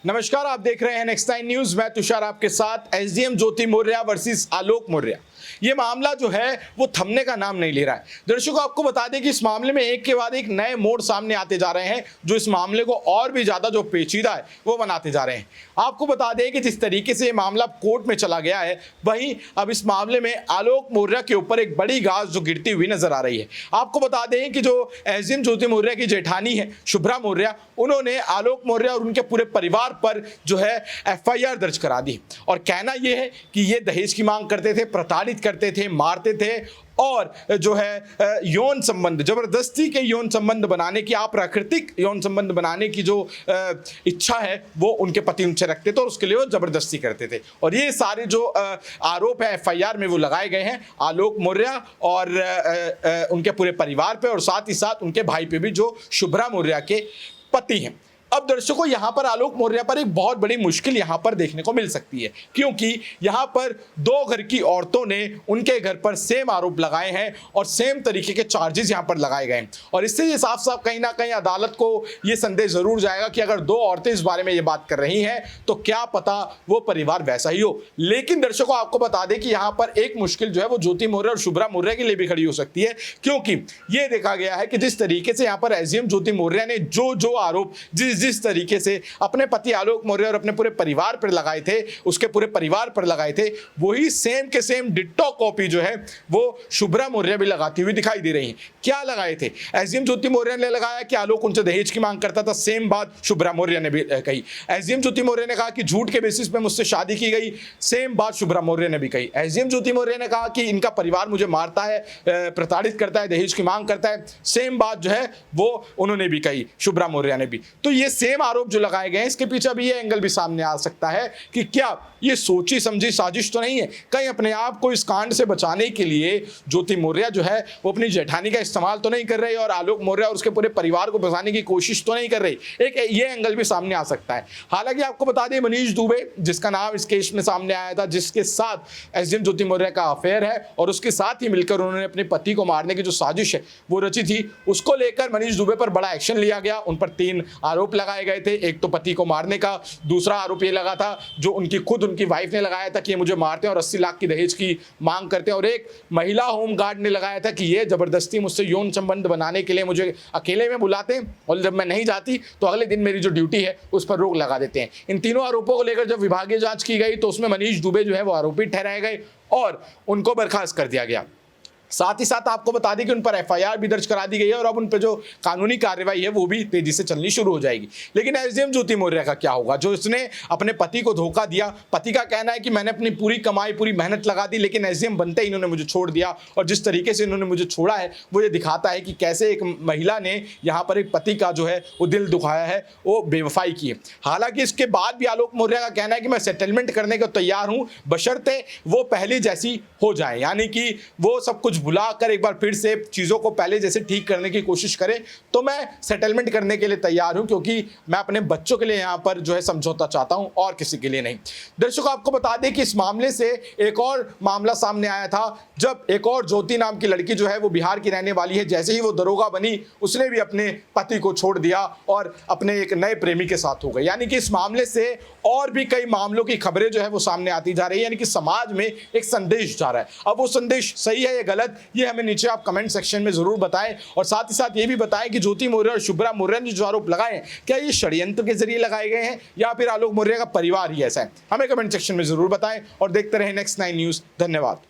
नमस्कार, आप देख रहे हैं नेक्स्ट नाइन न्यूज। मैं तुषार आपके साथ। एसडीएम ज्योति मौर्य वर्सेस आलोक मौर्य, ये मामला जो है वो थमने का नाम नहीं ले रहा है। दर्शकों, आपको बता दें कि इस मामले में एक के बाद एक नए मोड़ सामने आते जा रहे हैं जो इस मामले को और भी ज्यादा जो पेचीदा है वो बनाते जा रहे हैं। आपको बता दें कि जिस तरीके से ये मामला कोर्ट में चला गया है, वहीं अब इस मामले में आलोक मौर्य के ऊपर एक बड़ी घास जो गिरती हुई नजर आ रही है। आपको बता दें कि जो एसडीएम ज्योति मौर्य की जेठानी है शुभ्रा मौर्य, उन्होंने आलोक मौर्य और उनके पूरे परिवार पर जो है एफआईआर दर्ज करा दी और कहना यह है कि ये दहेज की मांग करते थे, प्रताड़ित करते थे, मारते थे और जो है यौन संबंध, जबरदस्ती के यौन संबंध बनाने की, अप्राकृतिक यौन संबंध बनाने की जो इच्छा है वो उनके पति उनसे रखते थे और उसके लिए वो जबरदस्ती करते थे। और ये सारे जो आरोप है एफआईआर में वो लगाए गए हैं आलोक मौर्य और उनके पूरे परिवार पे और साथ ही साथ उनके भाई पे भी जो शुभ्रा मौर्य के पति हैं। अब दर्शकों, यहां पर आलोक मौर्य पर एक बहुत बड़ी मुश्किल यहां पर देखने को मिल सकती है, क्योंकि यहां पर दो घर की औरतों ने उनके घर पर सेम आरोप लगाए हैं और सेम तरीके के चार्जेस यहां पर लगाए गए हैं। और इससे ये साफ साफ कहीं ना कहीं अदालत को ये संदेश जरूर जाएगा कि अगर दो औरतें इस बारे में ये बात कर रही हैं तो क्या पता वो परिवार वैसा ही हो। लेकिन दर्शकों, आपको बता दें कि यहां पर एक मुश्किल जो है वो ज्योति मौर्य और शुभ्रा मौर्य के लिए भी खड़ी हो सकती है, क्योंकि ये देखा गया है कि जिस तरीके से यहां पर एसडीएम ज्योति मौर्य ने जो आरोप जिस तरीके से अपने पति आलोक मौर्य और अपने पूरे परिवार पर लगाए थे, उसके पूरे परिवार पर लगाए थे, वही सेम के सेम डिट्टो कॉपी जो है वो शुभ्रा मौर्य भी लगाती हुई दिखाई दे रही है। क्या लगाए थे? एसडीएम ज्योति मौर्य ने लगाया कि आलोक उनसे दहेज की मांग करता था, सेम बात शुभ्रा मौर्य ने भी कही। एसडीएम ज्योति मौर्य ने कहा कि झूठ के बेसिस पे मुझसे शादी की गई, सेम बात शुभ्रा मौर्य ने भी कही। एसडीएम ज्योति मौर्य ने कहा कि इनका परिवार मुझे मारता है, प्रताड़ित करता है, दहेज की मांग करता है, सेम बात जो है वो उन्होंने भी कही, शुभ्रा मौर्य ने भी। तो ये सेम आरोप जो लगाए गए हैं, इसके पीछे भी ये एंगल भी सामने आ सकता है कि क्या ये सोची समझी साजिश तो नहीं है, कहीं अपने आप को इस कांड से बचाने के लिए ज्योति मौर्य जो है वो अपनी जेठानी का इस्तेमाल तो नहीं कर रही और आलोक मौर्य और उसके पूरे परिवार को बचाने की कोशिश तो नहीं कर रही। एक ये एंगल भी सामने आ सकता है। हालांकि आपको बता दें, मनीष दुबे जिसका नाम इस केस में सामने आया था, जिसके साथ एसडीएम ज्योति मौर्य का अफेयर है और उसके साथ ही मिलकर उन्होंने अपने पति को मारने की जो साजिश है वो रची थी, उसको लेकर मनीष दुबे पर बड़ा एक्शन लिया गया। उन पर 3 आरोप लगाए गए थे। एक तो पति को मारने का, दूसरा आरोप ये लगा था जो उनकी वाइफ ने लगाया था कि ये मुझे मारते हैं और 80 लाख की दहेज की मांग करते हैं, और एक महिला होमगार्ड ने लगाया था कि ये जबरदस्ती मुझसे यौन संबंध बनाने के लिए मुझे अकेले में बुलाते हैं और जब मैं नहीं जाती तो अगले दिन मेरी जो ड्यूटी है उस पर रोक लगा देते हैं। इन तीनों आरोपों को लेकर जब विभागीय जांच की गई तो उसमें मनीष दुबे जो है वो आरोपी ठहराए गए और उनको बर्खास्त कर दिया गया। साथ ही साथ आपको बता दें कि उन पर एफआईआर भी दर्ज करा दी गई है और अब उन पर जो कानूनी कार्रवाई है वो भी तेजी से चलनी शुरू हो जाएगी। लेकिन एसडीएम ज्योति मौर्य का क्या होगा, जो इसने अपने पति को धोखा दिया? पति का कहना है कि मैंने अपनी पूरी कमाई, पूरी मेहनत लगा दी, लेकिन एसडीएम बनते ही इन्होंने मुझे छोड़ दिया और जिस तरीके से इन्होंने मुझे छोड़ा है वो ये दिखाता है कि कैसे एक महिला ने यहाँ पर एक पति का जो है वो दिल दुखाया है, वो बेवफाई की है। हालांकि इसके बाद भी आलोक मौर्य का कहना है कि मैं सेटलमेंट करने को तैयार हूँ, बशर्ते वो पहले जैसी हो जाए, यानी कि वो सब कुछ भुला कर एक बार फिर से चीजों को पहले जैसे ठीक करने की कोशिश करे तो मैं सेटलमेंट करने के लिए तैयार हूं, क्योंकि मैं अपने बच्चों के लिए यहां पर जो है समझौता चाहता हूं और किसी के लिए नहीं। दर्शकों, आपको बता दें कि इस मामले से एक और मामला सामने आया था जब एक और ज्योति नाम की लड़की जो है वो बिहार की रहने वाली है, जैसे ही वो दरोगा बनी उसने भी अपने पति को छोड़ दिया और अपने एक नए प्रेमी के साथ हो गई। यानी कि इस मामले से और भी कई मामलों की खबरें जो है वो सामने आती जा रही है, यानी कि समाज में एक संदेश जा रहा है। अब वो संदेश सही है या गलत, ये हमें नीचे आप कमेंट सेक्शन में जरूर बताएं और साथ ही साथ ये भी बताएं कि ज्योति मौर्य और शुभ्रा मौर्य ने जो आरोप लगाए हैं क्या ये षड्यंत्र के जरिए लगाए गए हैं या फिर आलोक मौर्य का परिवार ही ऐसा है। हमें कमेंट सेक्शन में जरूर बताएं और देखते रहें नेक्स्ट 9 न्यूज। धन्यवाद।